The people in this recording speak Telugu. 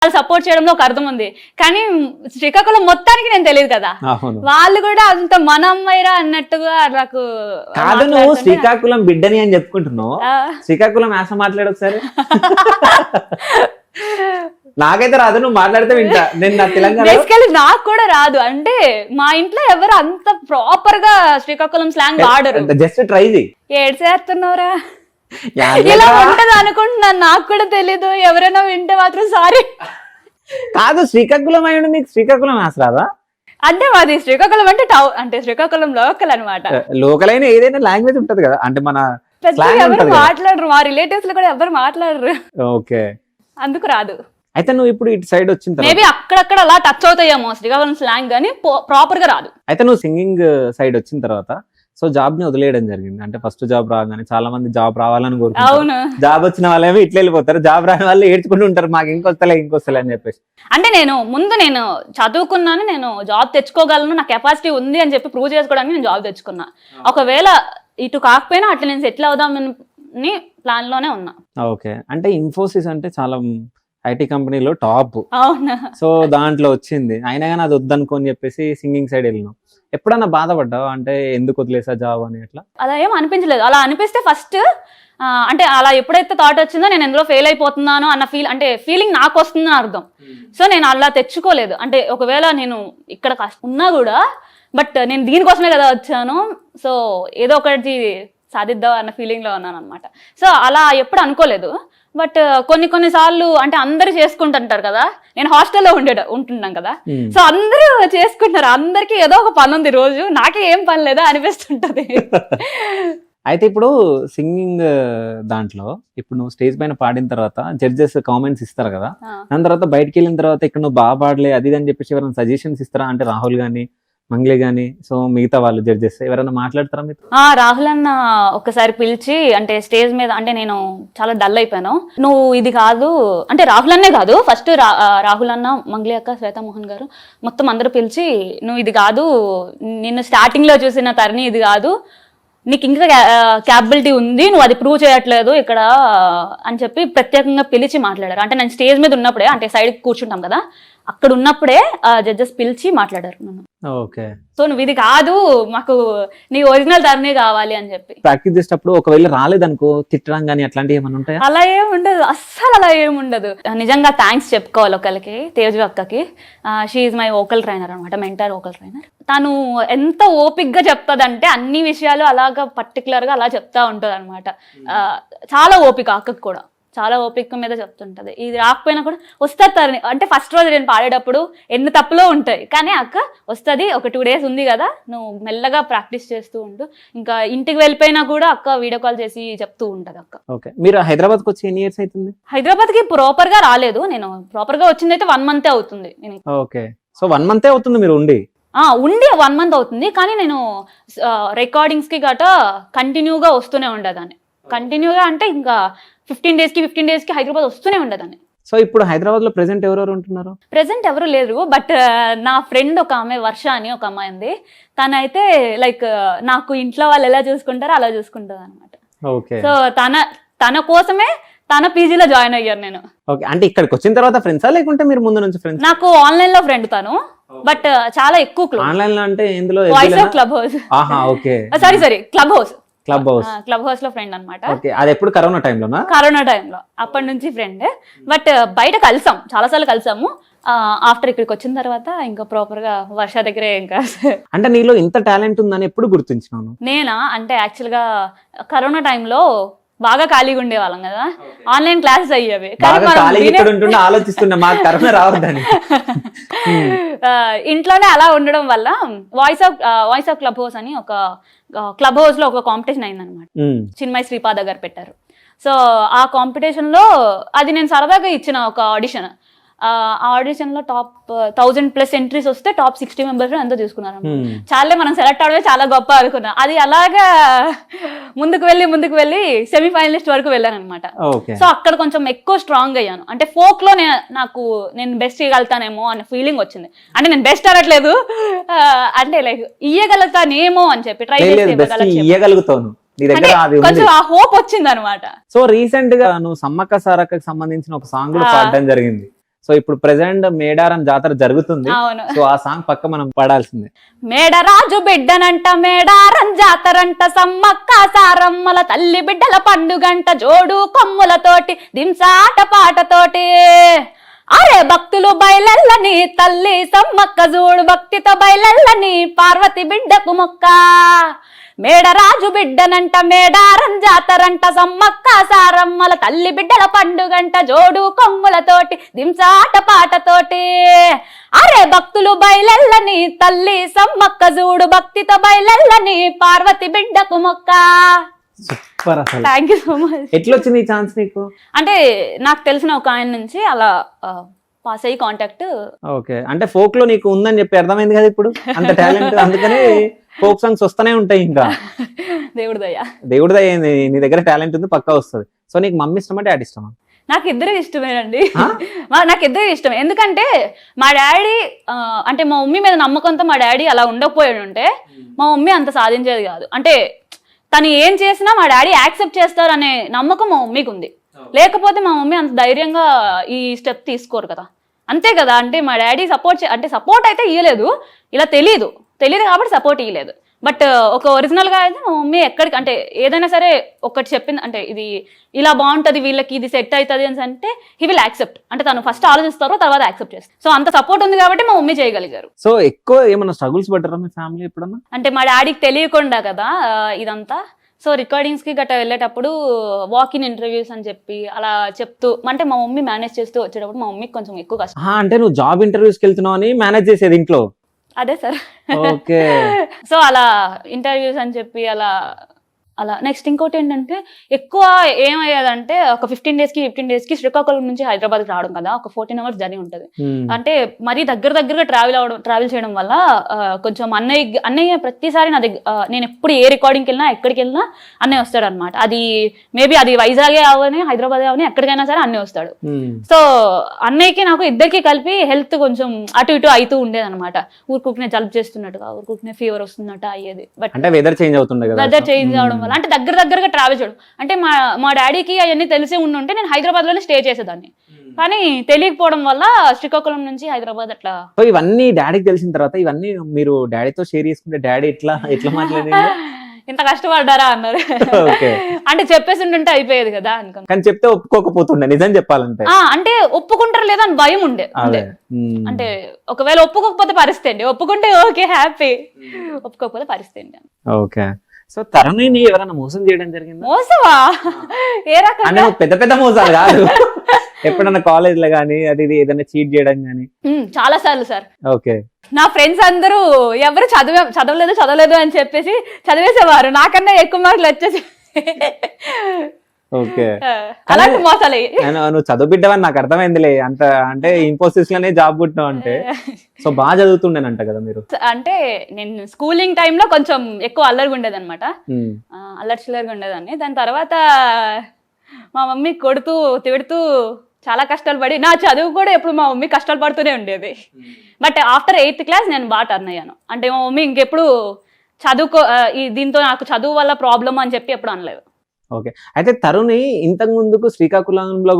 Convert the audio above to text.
వాళ్ళు సపోర్ట్ చేయడంలో ఒక అర్థం ఉంది. కానీ శ్రీకాకుళం మొత్తానికి నేను తెలియదు కదా, వాళ్ళు కూడా అంత మన అమ్మాయిరా అన్నట్టుగా నాకు. కాదు, నువ్వు శ్రీకాకుళం బిడ్డని అని చెప్పుకుంటున్నావు, శ్రీకాకుళం యాస మాట్లాడు ఒకసారి. నాకైతే రాదు, నువ్వు మాట్లాడితే వింటా. నేను నా తెలంగాణ బేసికలీ నాకు కూడా రాదు. అంటే మా ఇంట్లో ఎవరు అంత ప్రాపర్ గా శ్రీకాకుళం స్లాంగ్ వాడరు. జస్ట్ ట్రై చేయి. ఏడ్చేస్తున్నావురా ఇలా ఉంటది అనుకుంటున్నాను, నాకు కూడా తెలీదు. ఎవరైనా వింటే మాత్రం సారీ. కాదు, శ్రీకాకుళం అయ్యండి నీకు శ్రీకాకుళం యాస రాదా? అంటే మాది శ్రీకాకుళం అంటే అంటే శ్రీకాకుళం లోకల్ అనమాట. లోకల్ అయినా ఏదైనా లాంగ్వేజ్ ఉంటది కదా, అంటే మన ఎవరు మాట్లాడరు, మా రిలేటివ్స్ లో కూడా ఎవరు మాట్లాడరు. ఓకే, అందుకు రాదు. అయితే నువ్వు ఇప్పుడు ఇటు సైడ్ వచ్చిన తర్వాత మేబీ అక్కడక్కడ అలా టచ్ అవుతాయేమో శ్రీకాకుళం స్లాంగ్, కానీ ప్రాపర్ గా రాదు. అయితే నువ్వు సింగింగ్ సైడ్ వచ్చిన తర్వాత సో జాబ్ ని వదిలేయడం జరిగింది. అంటే ఫస్ట్ జాబ్ రాగానే చాలా మంది జాబ్ రావాలని కోరుకుంటారు, జాబ్ వచ్చిన వాళ్ళేమో ఇట్లా వెళ్ళిపోతారు, జాబ్ రాని వాళ్ళు ఏడ్చుకుంటూ ఉంటారు, మాకు ఇంకొస్తలే అని చెప్పేసి. అంటే నేను చదువుకున్నాను, నేను జాబ్ తెచ్చుకోగలను, నా కెపాసిటీ ఉంది అని చెప్పి ప్రూవ్ చేసుకోవడానికి నేను జాబ్ తెచ్చుకున్నా. ఒకవేళ ఇటు కాకపోయినా అట్లా నేను సెటిల్ అవుదామని ప్లాన్ లోనే ఉన్నా. ఓకే, అంటే ఇన్ఫోసిస్ అంటే చాలా ఐటీ కంపెనీలో టాప్. అవునా? సో దాంట్లో వచ్చింది, అయినా కానీ అది వద్దనుకోని చెప్పేసి సింగింగ్ సైడ్ వెళ్ళినావు. ఎప్పుడన్నా బాధపడ్డావు అంటే ఎందుకు వదిలేసా జాబ్ అని? అట్లా అలా ఏం అనిపించలేదు. అలా అనిపిస్తే ఫస్ట్ అంటే అలా ఎప్పుడైతే థాట్ వచ్చిందో నేను ఎందులో ఫెయిల్ అయిపోతున్నాను అన్న ఫీలింగ్ నాకు వస్తుందని అర్థం. సో నేను అలా తెచ్చుకోలేదు. అంటే ఒకవేళ నేను ఇక్కడ ఉన్నా కూడా బట్ నేను దీనికోసమే కదా వచ్చాను, సో ఏదో ఒకటి సాధిద్దాం అన్న ఫీలింగ్ లో ఉన్నాను అనమాట. సో అలా ఎప్పుడు అనుకోలేదు. బట్ కొన్ని సార్లు అంటే అందరు చేసుకుంటుంటారు కదా, నేను హాస్టల్లో ఉంటున్నాం కదా, సో అందరూ చేసుకుంటారు, అందరికి ఏదో ఒక పని ఉంది రోజు, నాకే ఏం పని లేదా అనిపిస్తుంటది. అయితే ఇప్పుడు సింగింగ్ దాంట్లో ఇప్పుడు నువ్వు స్టేజ్ పైన పాడిన తర్వాత జడ్జెస్ కామెంట్స్ ఇస్తారు కదా, దాని తర్వాత బయటకు వెళ్ళిన తర్వాత ఇక్కడ నువ్వు బాగా పాడలే అది అని చెప్పేసి ఎవరైనా సజెషన్స్ ఇస్తారా? అంటే రాహుల్ గానీ మంగ్లీ గానీ సో మిగతా వాళ్ళు జడ్జెస్ ఎవరైనా మాట్లాడతారా మీరు? రాహుల్ అన్న ఒకసారి పిలిచి అంటే స్టేజ్ మీద, అంటే నేను చాలా డల్ అయిపోయాను, నువ్వు ఇది కాదు అంటే రాహుల్ అన్నే కాదు, ఫస్ట్ రాహుల్ అన్న, మంగ్లీ అక్క, శ్వేతామోహన్ గారు మొత్తం అందరూ పిలిచి నువ్వు ఇది కాదు, నిన్ను స్టార్టింగ్ లో చూసిన తరుణి ఇది కాదు, నీకు ఇంకా క్యాపబిలిటీ ఉంది, నువ్వు అది ప్రూవ్ చేయట్లేదు ఇక్కడ అని చెప్పి ప్రత్యేకంగా పిలిచి మాట్లాడారు. అంటే నేను స్టేజ్ మీద ఉన్నప్పుడే, అంటే సైడ్ కూర్చుంటాం కదా, అక్కడ ఉన్నప్పుడే జడ్జెస్ పిలిచి మాట్లాడారు నన్ను. ఓకే, సో నువ్వు ఇది కాదు, మాకు నీ ఒరిజినల్ ధరనే కావాలి అని చెప్పి. ప్రాక్టీస్ చేసేటప్పుడు ఒకవేళ రాలేదనుకో తిట్టడం కానీ అట్లాంటివి ఏమైనా ఉంటాయా? అలా ఏముండదు, అస్సలు అలా ఏముండదు. నిజంగా థ్యాంక్స్ చెప్పుకోవాలి ఒకరికి, తేజు అక్కకి. She is my vocal trainer అనమాట, మెంటర్ వోకల్ ట్రైనర్. తను ఎంత ఓపిక్గా చెప్తాదంటే అన్ని విషయాలు అలాగా పర్టికులర్ గా అలా చెప్తా ఉంటది అనమాట. చాలా ఓపిక అక్కకి కూడా, చాలా ఓపిక మీద చెప్తుంటది. ఇది రాకపోయినా కూడా వస్తారు తరుణి అంటే ఫస్ట్ రోజు నేను పాడేటప్పుడు ఎన్ని తప్పులో ఉంటాయి, కానీ అక్క వస్తుంది, ఒక 2 days ఉంది కదా, నువ్వు మెల్లగా ప్రాక్టీస్ చేస్తూ ఉండు, ఇంకా ఇంటికి వెళ్ళిపోయినా కూడా అక్క వీడియో కాల్ చేసి చెప్తూ ఉంటది అక్క. ఓకే, మీరు హైదరాబాద్ కి వచ్చి ఎన్ని ఇయర్స్ అవుతుంది? హైదరాబాద్ కి ప్రాపర్ గా రాలేదు నేను, ప్రాపర్ గా వచ్చింది అయితే 1 month అవుతుంది. ఓకే, సో 1 month అవుతుంది మీరు ఉండి 1 month అవుతుంది, కానీ నేను రికార్డింగ్స్ కి గట కంటిన్యూగా వస్తూనే ఉండేదాన్ని. కంటిన్యూగా అంటే ఇంకా 15 days కి హైదరాబాద్ వస్తూనే ఉండేదాన్ని. సో ఇప్పుడు హైదరాబాద్ లో ప్రెసెంట్ ఎవరెవరు ఉంటున్నారు? ప్రెసెంట్ ఎవరు లేరు, బట్ నా ఫ్రెండ్ ఒక ఆమె, వర్ష అని ఒక అమ్మాయి ఉంది, తనైతే లైక్ నాకు ఇంట్లో వాళ్ళు ఎలా చూసుకుంటారో అలా చూసుకుంటుంది అనమాట. సో తన కోసమే తన పీజీలో జాయిన్ అయ్యాను నేను. ఓకే, అంటే ఇక్కడికి వచ్చిన తర్వాత ఫ్రెండ్సా లేకుంటే మీరు ముందు నుంచి ఫ్రెండ్స్? నాకు ఆన్లైన్ లో ఫ్రెండ్ తను, బట్ చాలా ఎక్కువ క్లోజ్. ఆన్లైన్ లో అంటే ఎందులో? Voice of club house. Okay, sorry club house లో ఫ్రెండ్ అనమాట. అది ఎప్పుడు కరోనా టైంలోనా? కరోనా టైంలో, అప్పటి నుంచి ఫ్రెండ్. బట్ బయట కలిసాం, చాలా సార్లు కలిసాము. ఆఫ్టర్ ఇక్కడికి వచ్చిన తర్వాత ఇంకా ప్రాపర్ గా వర్ష దగ్గరే. ఇంకా అంటే నీలో ఇంత టాలెంట్ ఉందని ఎప్పుడు గుర్తించినాను? నేనా అంటే యాక్చువల్ గా కరోనా టైంలో బాగా ఖాళీగా ఉండేవాళ్ళం కదా, ఆన్లైన్ క్లాసెస్ అయ్యేవి, ఇంట్లోనే అలా ఉండడం వల్ల వాయిస్ ఆఫ్ క్లబ్ హౌస్ అని ఒక క్లబ్ హౌస్ లో ఒక కాంపిటీషన్ అయిందనమాట. చిన్మయ్ శ్రీపాద గారు పెట్టారు. సో ఆ కాంపిటీషన్ లో అది నేను సరదాగా ఇచ్చిన ఒక ఆడిషన్. ఆ ఆడిషన్ లో టాప్ 1000+ ఎంట్రీస్ వస్తే టాప్ 60 members ఎంతో తీసుకున్నారు. చాలే మనం సెలెక్ట్ అవడమే చాలా గొప్ప అనుకున్నా. అది అలాగా ముందుకు వెళ్ళి సెమీఫైనలిస్ట్ వరకు వెళ్ళాను అనమాట. సో అక్కడ కొంచెం ఎక్కువ స్ట్రాంగ్ అయ్యాను. అంటే ఫోక్ లో నేను బెస్ట్ ఇవ్వగలుగుతానేమో అనే ఫీలింగ్ వచ్చింది. అంటే నేను బెస్ట్ అనట్లేదు, అంటే లైక్ ఇయ్యగలుగుతానేమో అని చెప్పి ట్రై చేయగలుగుతాను, కొంచెం ఆ హోప్ వచ్చింది అనమాట. సో రీసెంట్ గా నువ్వు సమ్మక్క సారక్కకి సంబంధించిన ఒక సాంగ్ కూడా పాడడం జరిగింది, సో ఇప్పుడు ప్రెసెంట్ మేడారం జాతర జరుగుతుంది. అవును. సో ఆ సాంగ్ పక్క మనం పాడాల్సిందే. మేడరాజు బిడ్డనంట మేడారం జాతరంట సమ్మక్క సారమ్మల తల్లి బిడ్డల పండుగంట జోడు కొమ్ములతోటి దింసాట పాటతోటి అరే భక్తులు బయలెల్లని తల్లి సమ్మక్క జోడు భక్తితో బయలెల్లని పార్వతి బిడ్డకు మొక్క మేడరాజు బిడ్డనంట మేడారం జాతరంట సమ్మక్క సారమ్మల తల్లి బిడ్డల పండుగంట జోడు కొమ్ములతోటి దింసాట పాటతోటి అరే భక్తులు బయలెల్లని తల్లి సమ్మక్క జూడు భక్తితో బయలెల్లని పార్వతి బిడ్డకు మొక్క. సూపర్. అసలు థ్యాంక్ యూ సో మచ్. ఎట్లా వచ్చింది ఈ ఛాన్స్ నీకు? అంటే నాకు తెలిసిన ఒక ఆయన నుంచి అలా పాస్ అయ్యి కాంటాక్ట్. ఓకే, అంటే ఫోక్ లో నీకు ఉందని చెప్పి అర్థమైంది కదా ఇప్పుడు, అంత టాలెంట్. అందుకని ఫోక్ సాంగ్స్ వస్తూనే ఉంటాయి. ఇంకా దేవుడి దయ. దేవుడి దయ, నీ దగ్గర టాలెంట్ ఉంది, పక్కా వస్తుంది. సో నీకు మమ్మీ ఇష్టమా డాడీ ఇష్టమా? నాకు ఇద్దరు ఇష్టమేనండి. నాకు ఇద్దరు ఇష్టం. ఎందుకంటే మా డాడీ అంటే మా మమ్మీ మీద నమ్మకంతో మా డాడీ అలా ఉండకపోయాడు ఉంటే మా మమ్మీ అంత సాధించేది కాదు. అంటే తను ఏం చేసినా మా డాడీ యాక్సెప్ట్ చేస్తారు అనే నమ్మకం మా మమ్మీకి ఉంది. లేకపోతే మా మమ్మీ అంత ధైర్యంగా ఈ స్టెప్ తీసుకోరు కదా. అంతే కదా. అంటే మా డాడీ సపోర్ట్ అయితే ఇవ్వలేదు, ఇలా తెలియదు కాబట్టి సపోర్ట్ ఇవ్వలేదు. బట్ ఒక ఒరిజినల్ గా అయితే మా మమ్మీ ఎక్కడికి అంటే ఏదైనా సరే ఒకటి చెప్పింది అంటే ఇది ఇలా బాగుంటది వీళ్ళకి ఇది సెట్ అవుతుంది అని అంటే హీ విల్ యాక్సెప్ట్. అంటే తను ఫస్ట్ ఆలోచిస్తారు, తర్వాత యాక్సెప్ట్ చేస్తారు. సో అంత సపోర్ట్ ఉంది కాబట్టి మా మమ్మీ చేయగలిగారు. సో ఎక్కువ ఏమైనా స్ట్రగుల్స్ పడ్డారా మీ ఫ్యామిలీ ఎప్పుడన్నా? అంటే మా డాడీకి తెలియకుండా కదా ఇదంతా. సో రికార్డింగ్స్ కి గట్రా వెళ్ళేటప్పుడు వాక్ ఇన్ ఇంటర్వ్యూస్ అని చెప్పి అలా చెప్తూ అంటే మా మమ్మీ మేనేజ్ చేస్తూ వచ్చేటప్పుడు మా మమ్మీకి కొంచెం ఎక్కువ కష్టం. అంటే నువ్వు జాబ్ ఇంటర్వ్యూస్కి వెళ్తున్నావు అని మేనేజ్ చేసేది ఇంట్లో? అదే సార్. ఓకే. సో అలా ఇంటర్వ్యూస్ అని చెప్పి అలా నెక్స్ట్ ఇంకోటి ఏంటంటే ఎక్కువ ఏమయ్యేదంటే ఒక 15 days కి శ్రీకాకుళం నుంచి హైదరాబాద్కి రావడం కదా, ఒక 14 hours జర్నీ ఉంటుంది. అంటే మరీ దగ్గరగా ట్రావెల్ చేయడం వల్ల కొంచెం అన్నయ్య ప్రతిసారి నా దగ్గర నేను ఎప్పుడు ఏ రికార్డింగ్కి వెళ్ళినా ఎక్కడికి వెళ్ళినా అన్నయ్య వస్తాడు అనమాట. అది మేబీ అది వైజాగే అవని హైదరాబాద్ అవని ఎక్కడికైనా సరే అన్నయ్య వస్తాడు. సో అన్నయ్యకి నాకు ఇద్దరికి కలిపి హెల్త్ కొంచెం అటు ఇటు అవుతూ ఉండేది అనమాట. ఊరుకునే జలుబు చేస్తున్నట్టుగా, ఊరుకునే ఫీవర్ వస్తున్నట్టు అయ్యేది. బట్ వెదర్ చేంజ్ అవుతుంది కదా, వెదర్ చేంజ్ అవడం అంటే దగ్గరగా ట్రావెల్ చేయడం. అంటే మా డాడీకి అవన్నీ తెలిసి ఉండుంటే నేను హైదరాబాద్ లోనే స్టే చేసేదాన్ని. కానీ తెలియకపోవడం వల్ల శ్రీకాకుళం నుంచి హైదరాబాద్ అట్లా. సో ఇవన్నీ డాడీకి తెలిసిన తర్వాత ఇవన్నీ మీరు డాడీతో షేర్ చేసుకుంటే డాడీ ఎట్లా మాట్లాడేది? ఇంత కష్టపడ్డారా అన్నారు. అంటే చెప్పేసి ఉంటే అయిపోయేది కదా అనుకున్నా. కానీ చెప్తే ఒప్పుకోకపోతుండే నిజం చెప్పాలంటే. అంటే ఒప్పుకుంటారు లేదా అని భయం ఉండే. అంటే ఒకవేళ ఒప్పుకోకపోతే పరిస్థితి అండి, ఒప్పుకుంటే ఓకే హ్యాపీ, ఒప్పుకోకపోతే పరిస్థితి అండి. ఓకే. సో తరుణిని ఎవరైనా మోసం చేయడం జరిగింది? మోసమా? ఏ రకంగా? పెద్ద మోసాలు కాదు, ఎప్పుడన్నా కాలేజ్ లో గానీ అది ఏదైనా చీట్ చేయడం గానీ? చాలా సార్లు సార్. ఓకే. నా ఫ్రెండ్స్ అందరూ ఎవరు చదవలేదు అని చెప్పేసి చదివేసేవారు, నాకన్నా ఎక్కువ మార్కులు వచ్చేసి. ఓకే. అలాంటి మోసాలే. నువ్వు చదువు బిడ్డవని నాకు అర్థమైందిలే. అంటే ఇన్ఫోసిస్ లోనే జాబ్ పుట్టినావు అంటే సో బాగా చదువుతుండేనంట కదా మీరు? అంటే నేను స్కూలింగ్ టైంలో కొంచెం ఎక్కువ అల్లరిగా ఉండేది అనమాట, అల్లరి చిల్లరిగా ఉండేదాన్ని. దాని తర్వాత మా మమ్మీ కొడుతూ తిడుతూ చాలా కష్టాలు పడి నా చదువు కూడా ఎప్పుడు మా మమ్మీ కష్టాలు పడుతూనే ఉండేది. బట్ ఆఫ్టర్ 8th class నేను బాగా టర్న్ అయ్యాను. అంటే మా మమ్మీ ఇంకెప్పుడు దీంతో నాకు చదువు వల్ల ప్రాబ్లమ్ అని చెప్పి ఎప్పుడు అనలేదు. ఓకే. అయితే తరుణి ఇంతకు ముందుకు శ్రీకాకుళంలో